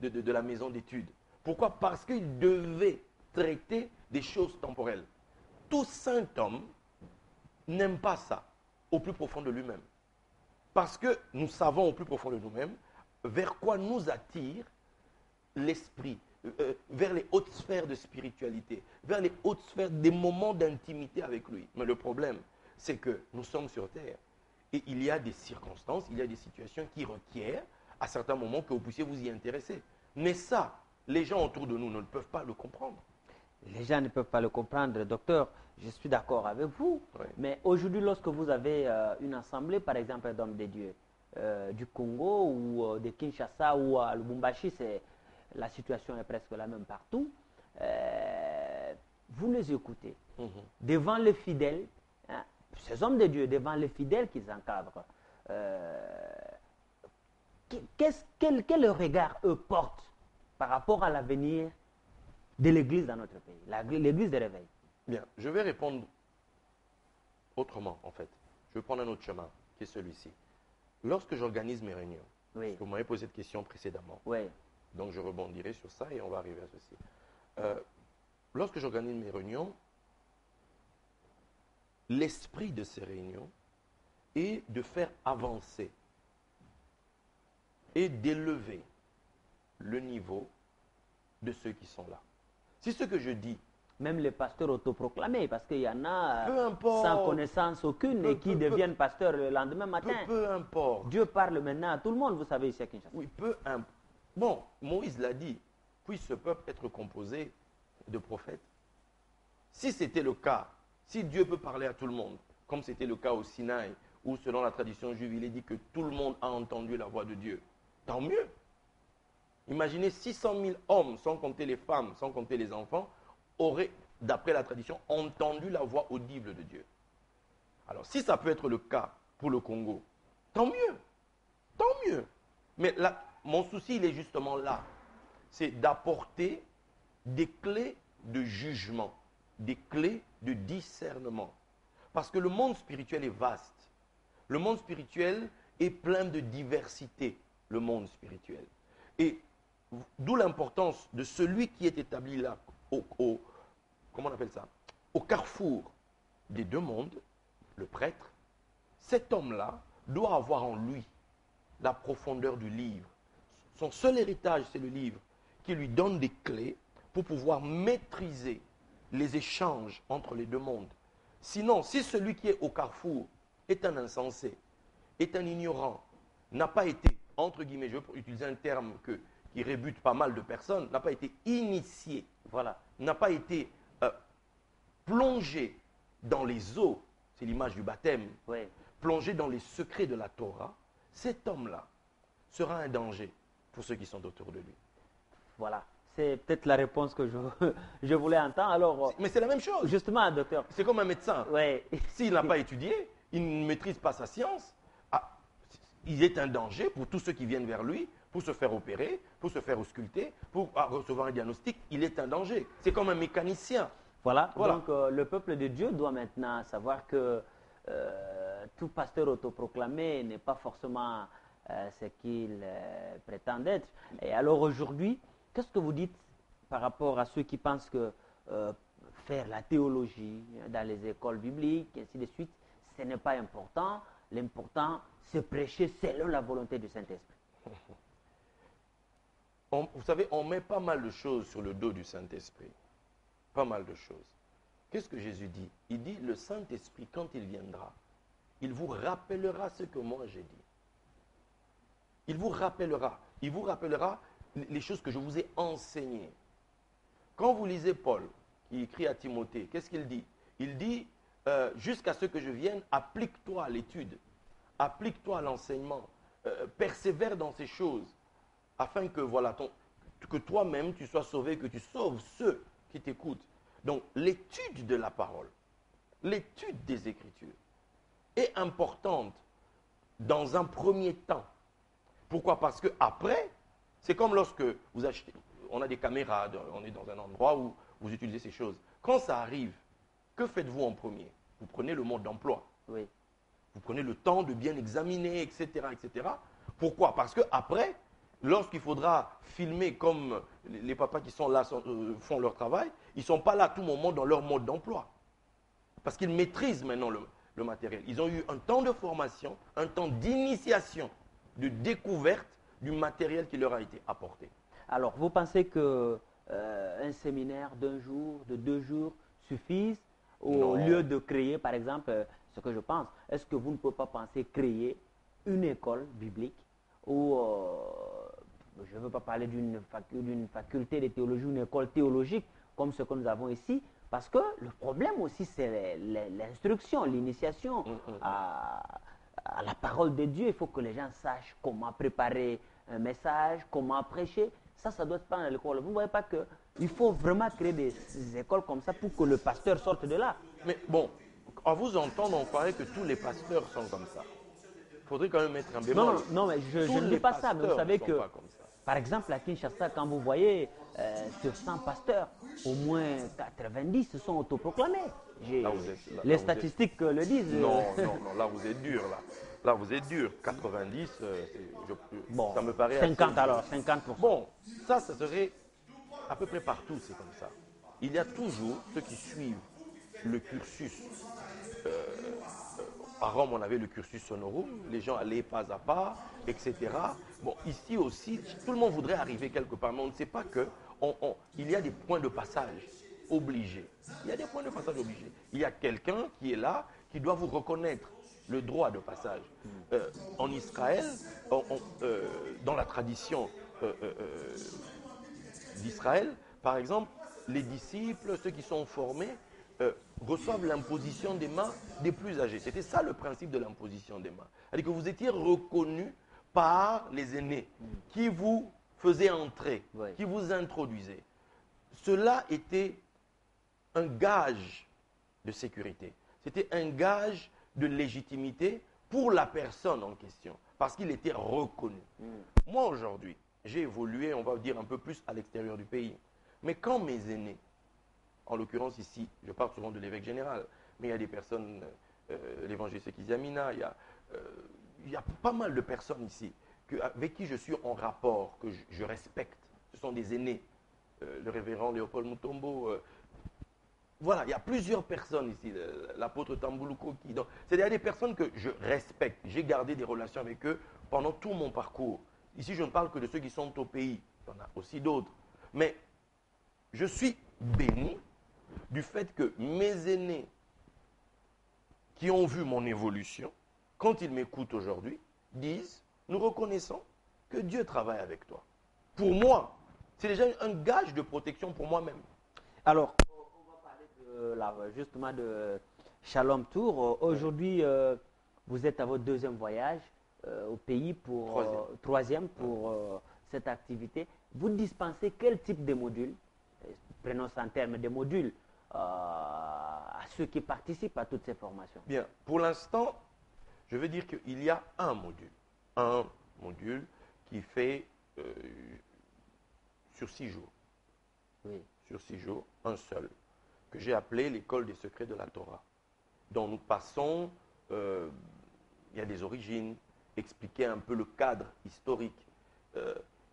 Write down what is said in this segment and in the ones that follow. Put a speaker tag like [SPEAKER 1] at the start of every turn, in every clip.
[SPEAKER 1] de la maison d'études. Pourquoi? Parce qu'il devait traiter des choses temporelles. Tout saint homme n'aime pas ça au plus profond de lui-même. Parce que nous savons au plus profond de nous-mêmes vers quoi nous attire l'esprit, vers les hautes sphères de spiritualité, vers les hautes sphères des moments d'intimité avec lui. Mais le problème, c'est que nous sommes sur terre et il y a des circonstances, il y a des situations qui requièrent à certains moments que vous puissiez vous y intéresser. Mais ça, les gens autour de nous ne peuvent pas le comprendre.
[SPEAKER 2] Les gens ne peuvent pas le comprendre, docteur. Je suis d'accord avec vous.
[SPEAKER 1] Oui.
[SPEAKER 2] Mais aujourd'hui, lorsque vous avez une assemblée, par exemple, d'hommes de Dieu, du Congo ou de Kinshasa ou à Lubumbashi, la situation est presque la même partout. Vous les écoutez. Devant les fidèles, hein, ces hommes de Dieu, devant les fidèles qu'ils encadrent, quel regard eux portent par rapport à l'avenir de l'Église dans notre pays, l'Église de réveil?
[SPEAKER 1] Bien, je vais répondre autrement, en fait. Je vais prendre un autre chemin, qui est celui-ci. Lorsque j'organise mes réunions,
[SPEAKER 2] Oui.
[SPEAKER 1] parce que vous m'avez posé cette question précédemment,
[SPEAKER 2] Oui.
[SPEAKER 1] donc je rebondirai sur ça et on va arriver à ceci. Lorsque j'organise mes réunions, l'esprit de ces réunions est de faire avancer et d'élever le niveau de ceux qui sont là. Si ce que je dis,
[SPEAKER 2] Même les pasteurs autoproclamés, parce qu'il y en a
[SPEAKER 1] peu importe,
[SPEAKER 2] sans connaissance aucune et qui deviennent pasteurs le lendemain matin.
[SPEAKER 1] peu importe.
[SPEAKER 2] Dieu parle maintenant à tout le monde, vous savez, ici à Kinshasa.
[SPEAKER 1] Oui, peu importe. Bon, Moïse l'a dit, puisse ce peuple être composé de prophètes. Si c'était le cas, si Dieu peut parler à tout le monde, comme c'était le cas au Sinaï, où selon la tradition juive, il est dit que tout le monde a entendu la voix de Dieu, tant mieux. Imaginez 600 000 hommes, sans compter les femmes, sans compter les enfants, auraient, d'après la tradition, entendu la voix audible de Dieu. Alors, si ça peut être le cas pour le Congo, tant mieux. Tant mieux. Mais là, mon souci, il est justement là. C'est d'apporter des clés de jugement, des clés de discernement. Parce que le monde spirituel est vaste. Le monde spirituel est plein de diversité, le monde spirituel. Et d'où l'importance de celui qui est établi là, comment on appelle ça, au carrefour des deux mondes, le prêtre. Cet homme-là doit avoir en lui la profondeur du livre. Son seul héritage, c'est le livre, qui lui donne des clés pour pouvoir maîtriser les échanges entre les deux mondes. Sinon, si celui qui est au carrefour est un insensé, est un ignorant, n'a pas été, entre guillemets, je vais utiliser un terme qui rébute pas mal de personnes, n'a pas été initié, voilà, n'a pas été plongé dans les eaux, c'est l'image du baptême,
[SPEAKER 2] Oui.
[SPEAKER 1] plongé dans les secrets de la Torah, cet homme-là sera un danger pour ceux qui sont autour de lui.
[SPEAKER 2] Voilà. C'est peut-être la réponse que je voulais entendre. Alors,
[SPEAKER 1] Mais c'est la même chose.
[SPEAKER 2] justement, docteur.
[SPEAKER 1] C'est comme un médecin.
[SPEAKER 2] Oui.
[SPEAKER 1] S'il n'a pas étudié, il ne maîtrise pas sa science, il est un danger pour tous ceux qui viennent vers lui, pour se faire opérer, pour se faire ausculter, pour recevoir un diagnostic. Il est un danger. C'est comme un mécanicien.
[SPEAKER 2] Voilà. Donc, le peuple de Dieu doit maintenant savoir que tout pasteur autoproclamé n'est pas forcément ce qu'il prétend être. Et alors aujourd'hui, qu'est-ce que vous dites par rapport à ceux qui pensent que faire la théologie dans les écoles bibliques, et ainsi de suite, ce n'est pas important. L'important, c'est prêcher selon la volonté du Saint-Esprit.
[SPEAKER 1] Vous savez, on met pas mal de choses sur le dos du Saint-Esprit. Pas mal de choses. Qu'est-ce que Jésus dit? Il dit, le Saint-Esprit, quand il viendra, il vous rappellera ce que moi j'ai dit. Il vous rappellera les choses que je vous ai enseignées. Quand vous lisez Paul, qui écrit à Timothée, qu'est-ce qu'il dit? Il dit, jusqu'à ce que je vienne, applique-toi à l'étude, applique-toi à l'enseignement, persévère dans ces choses, afin que, voilà, que toi-même tu sois sauvé, que tu sauves ceux qui t'écoutent. Donc, l'étude de la parole, l'étude des Écritures est importante dans un premier temps. Pourquoi? Parce que après, c'est comme lorsque vous achetez, on a des caméras, on est dans un endroit où vous utilisez ces choses. Quand ça arrive, que faites-vous en premier? Vous prenez le mode d'emploi.
[SPEAKER 2] Oui.
[SPEAKER 1] Vous prenez le temps de bien examiner, etc., etc. Pourquoi? Parce que après, lorsqu'il faudra filmer comme les papas qui sont là font leur travail, ils ne sont pas là à tout moment dans leur mode d'emploi. Parce qu'ils maîtrisent maintenant le matériel. Ils ont eu un temps de formation, un temps d'initiation, de découverte du matériel qui leur a été apporté.
[SPEAKER 2] Alors, vous pensez que un séminaire d'un jour, de 2 jours suffise au
[SPEAKER 1] Non.
[SPEAKER 2] lieu de créer, par exemple, ce que je pense, est-ce que vous ne pouvez pas penser créer une école biblique ou, je ne veux pas parler d'une faculté de théologie, une école théologique comme ce que nous avons ici, parce que le problème aussi, c'est l'instruction, l'initiation à la parole de Dieu. Il faut que les gens sachent comment préparer un message, comment prêcher. Ça doit être pas dans l'école. Vous ne voyez pas qu'il faut vraiment créer des écoles comme ça pour que le pasteur sorte de là.
[SPEAKER 1] Mais bon, à vous entendre, on croirait que tous les pasteurs sont comme ça. Il faudrait quand même mettre un bémol.
[SPEAKER 2] Non, mais je
[SPEAKER 1] Tous
[SPEAKER 2] ne dis
[SPEAKER 1] les
[SPEAKER 2] pas ça, mais vous
[SPEAKER 1] pasteurs
[SPEAKER 2] savez
[SPEAKER 1] ne sont
[SPEAKER 2] que,
[SPEAKER 1] pas comme ça.
[SPEAKER 2] par exemple, à Kinshasa, quand vous voyez sur 100 pasteurs, au moins 90 se sont autoproclamés.
[SPEAKER 1] Là, vous êtes- là,
[SPEAKER 2] Les
[SPEAKER 1] vous
[SPEAKER 2] statistiques le disent.
[SPEAKER 1] Non, là vous êtes dur, là. Là vous êtes dur. 90,
[SPEAKER 2] Bon,
[SPEAKER 1] ça me paraît
[SPEAKER 2] 50
[SPEAKER 1] assez-
[SPEAKER 2] alors, 50%.
[SPEAKER 1] Bon, ça serait à peu près partout, c'est comme ça. Il y a toujours ceux qui suivent le cursus. À Rome, on avait le cursus honorum, les gens allaient pas à pas, etc. Bon, ici aussi, tout le monde voudrait arriver quelque part, mais on ne sait pas que il y a des points de passage obligés. Il y a des points de passage obligés. Il y a quelqu'un qui est là, qui doit vous reconnaître le droit de passage. En Israël, dans la tradition d'Israël, par exemple, les disciples, ceux qui sont formés, reçoivent l'imposition des mains des plus âgés. C'était ça le principe de l'imposition des mains. C'est-à-dire que vous étiez reconnu par les aînés qui vous faisaient entrer,
[SPEAKER 2] Oui.
[SPEAKER 1] qui vous introduisaient. Cela était un gage de sécurité. C'était un gage de légitimité pour la personne en question, parce qu'il était reconnu. Moi, aujourd'hui, j'ai évolué, on va dire, un peu plus à l'extérieur du pays. Mais quand mes aînés, en l'occurrence ici, je parle souvent de l'évêque général, mais il y a des personnes, l'évangéliste Kizamina, il y a pas mal de personnes ici avec qui je suis en rapport, que je respecte. Ce sont des aînés. Le révérend Léopold Mutombo. Voilà, il y a plusieurs personnes ici, l'apôtre Tamboulouko. C'est-à-dire des personnes que je respecte. J'ai gardé des relations avec eux pendant tout mon parcours. Ici, je ne parle que de ceux qui sont au pays. Il y en a aussi d'autres. Mais je suis béni du fait que mes aînés qui ont vu mon évolution, quand ils m'écoutent aujourd'hui, disent, nous reconnaissons que Dieu travaille avec toi. Pour moi, c'est déjà un gage de protection pour moi-même.
[SPEAKER 2] Alors, on va parler justement de Shalom Tour. Aujourd'hui, vous êtes à votre 2e voyage au pays pour troisième pour cette activité. Vous dispensez quel type de modules, prenons ça en termes de modules, à ceux qui participent à toutes ces formations?
[SPEAKER 1] Bien, pour l'instant, je veux dire qu'il y a un module qui fait sur 6 jours.
[SPEAKER 2] Oui.
[SPEAKER 1] Sur 6 jours, un seul, que j'ai appelé l'école des secrets de la Torah, dont nous passons, il y a des origines, expliquer un peu le cadre historique.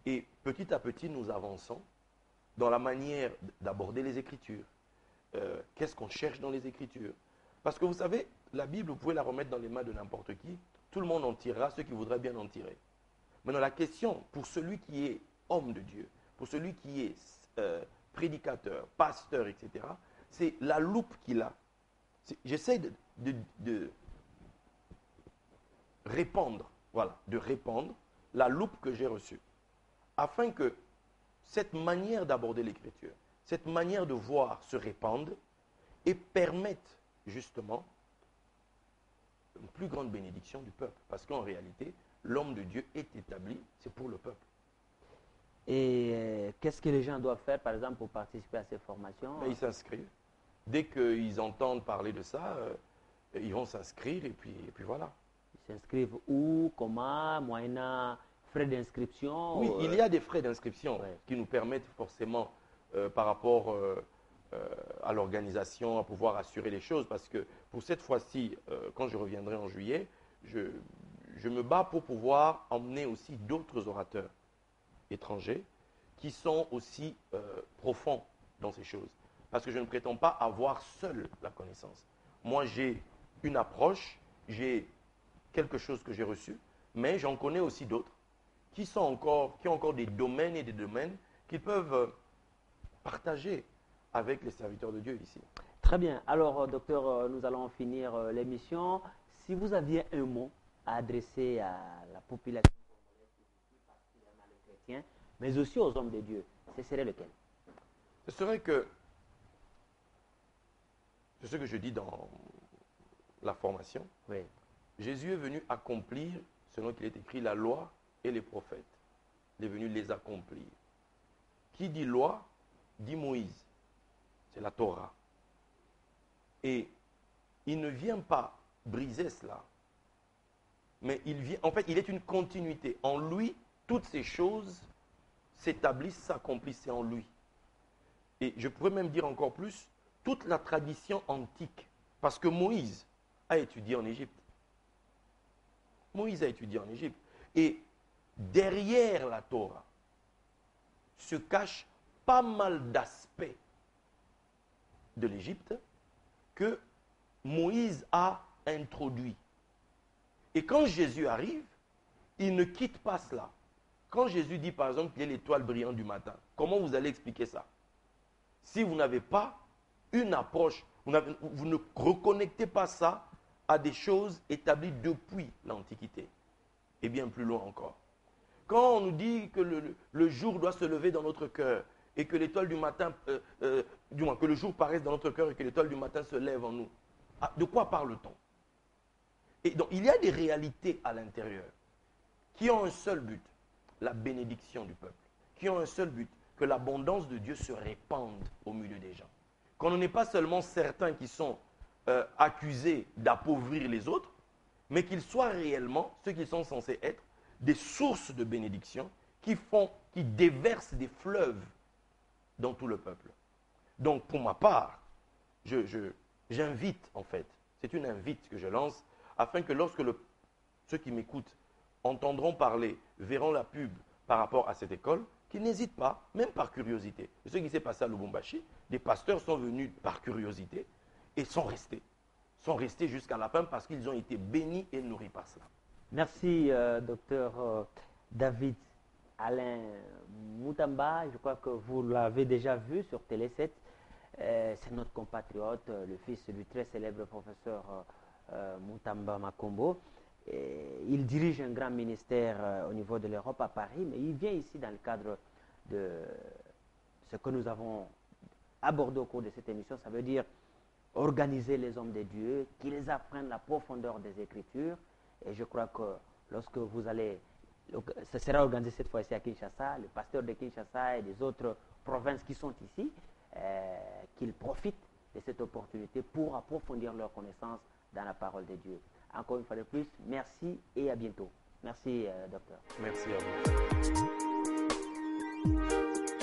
[SPEAKER 1] Et petit à petit, nous avançons dans la manière d'aborder les Écritures. Qu'est-ce qu'on cherche dans les Écritures? Parce que vous savez, la Bible, vous pouvez la remettre dans les mains de n'importe qui. Tout le monde en tirera, ceux qui voudraient bien en tirer. Maintenant, la question, pour celui qui est homme de Dieu, pour celui qui est prédicateur, pasteur, etc., c'est la loupe qu'il a. J'essaie de répandre, voilà, de répandre la loupe que j'ai reçue, afin que cette manière d'aborder l'Écriture, cette manière de voir se répande et permette justement une plus grande bénédiction du peuple. Parce qu'en réalité, l'homme de Dieu est établi, c'est pour le peuple.
[SPEAKER 2] Et qu'est-ce que les gens doivent faire, par exemple, pour participer à ces formations?
[SPEAKER 1] Mais ils s'inscrivent. Dès qu'ils entendent parler de ça, ils vont s'inscrire et puis voilà.
[SPEAKER 2] Ils s'inscrivent où, comment, moyennant frais d'inscription?
[SPEAKER 1] Oui, il y a des frais d'inscription qui nous permettent forcément, par rapport à l'organisation, à pouvoir assurer les choses. Parce que pour cette fois-ci, quand je reviendrai en juillet, je me bats pour pouvoir emmener aussi d'autres orateurs étrangers qui sont aussi profonds dans ces choses. Parce que je ne prétends pas avoir seul la connaissance. Moi, j'ai une approche, j'ai quelque chose que j'ai reçu, mais j'en connais aussi d'autres qui ont encore des domaines et des domaines qu'ils peuvent partager avec les serviteurs de Dieu ici.
[SPEAKER 2] Très bien. Alors, docteur, nous allons finir l'émission. Si vous aviez un mot à adresser à la population congolaise, particulièrement les chrétiens, mais aussi aux hommes de Dieu, ce serait lequel?
[SPEAKER 1] Ce serait que, c'est ce que je dis dans la formation,
[SPEAKER 2] Oui.
[SPEAKER 1] Jésus est venu accomplir, selon qu'il est écrit, la loi et les prophètes. Il est venu les accomplir. Qui dit loi, dit Moïse. C'est la Torah. Et il ne vient pas briser cela. Mais il vient, en fait, il est une continuité. En lui, toutes ces choses s'établissent, s'accomplissent, c'est en lui. Et je pourrais même dire encore plus, toute la tradition antique. Parce que Moïse a étudié en Égypte. Moïse a étudié en Égypte. Et derrière la Torah se cachent pas mal d'aspects de l'Égypte que Moïse a introduit. Et quand Jésus arrive, il ne quitte pas cela. Quand Jésus dit par exemple qu'il est l'étoile brillante du matin, comment vous allez expliquer ça? Si vous n'avez pas une approche, vous ne reconnectez pas ça à des choses établies depuis l'Antiquité et bien plus loin encore. Quand on nous dit que le jour doit se lever dans notre cœur et que l'étoile du matin, du moins que le jour paraisse dans notre cœur et que l'étoile du matin se lève en nous, de quoi parle-t-on? Et donc il y a des réalités à l'intérieur qui ont un seul but, la bénédiction du peuple, qui ont un seul but, que l'abondance de Dieu se répande au milieu des gens. Qu'on n'est pas seulement certains qui sont accusés d'appauvrir les autres, mais qu'ils soient réellement, ceux qui sont censés être, des sources de bénédiction qui déversent des fleuves dans tout le peuple. Donc pour ma part, j'invite en fait, c'est une invite que je lance, afin que lorsque ceux qui m'écoutent entendront parler, verront la pub par rapport à cette école, qu'ils n'hésitent pas, même par curiosité. Et ce qui s'est passé à Lubumbashi, des pasteurs sont venus par curiosité et sont restés jusqu'à la fin parce qu'ils ont été bénis et nourris par cela.
[SPEAKER 2] Merci, docteur David Alain Moutamba. Je crois que vous l'avez déjà vu sur Télé 7. C'est notre compatriote, le fils du très célèbre professeur Moutamba Makombo. Il dirige un grand ministère au niveau de l'Europe à Paris, mais il vient ici dans le cadre de ce que nous avons abordé au cours de cette émission. Ça veut dire organiser les hommes de Dieu, qu'ils apprennent la profondeur des Écritures. Et je crois que lorsque vous allez, ce sera organisé cette fois-ci à Kinshasa, les pasteurs de Kinshasa et des autres provinces qui sont ici, qu'ils profitent de cette opportunité pour approfondir leur connaissance dans la parole de Dieu. Encore une fois de plus, merci et à bientôt. Merci, docteur.
[SPEAKER 1] Merci à vous.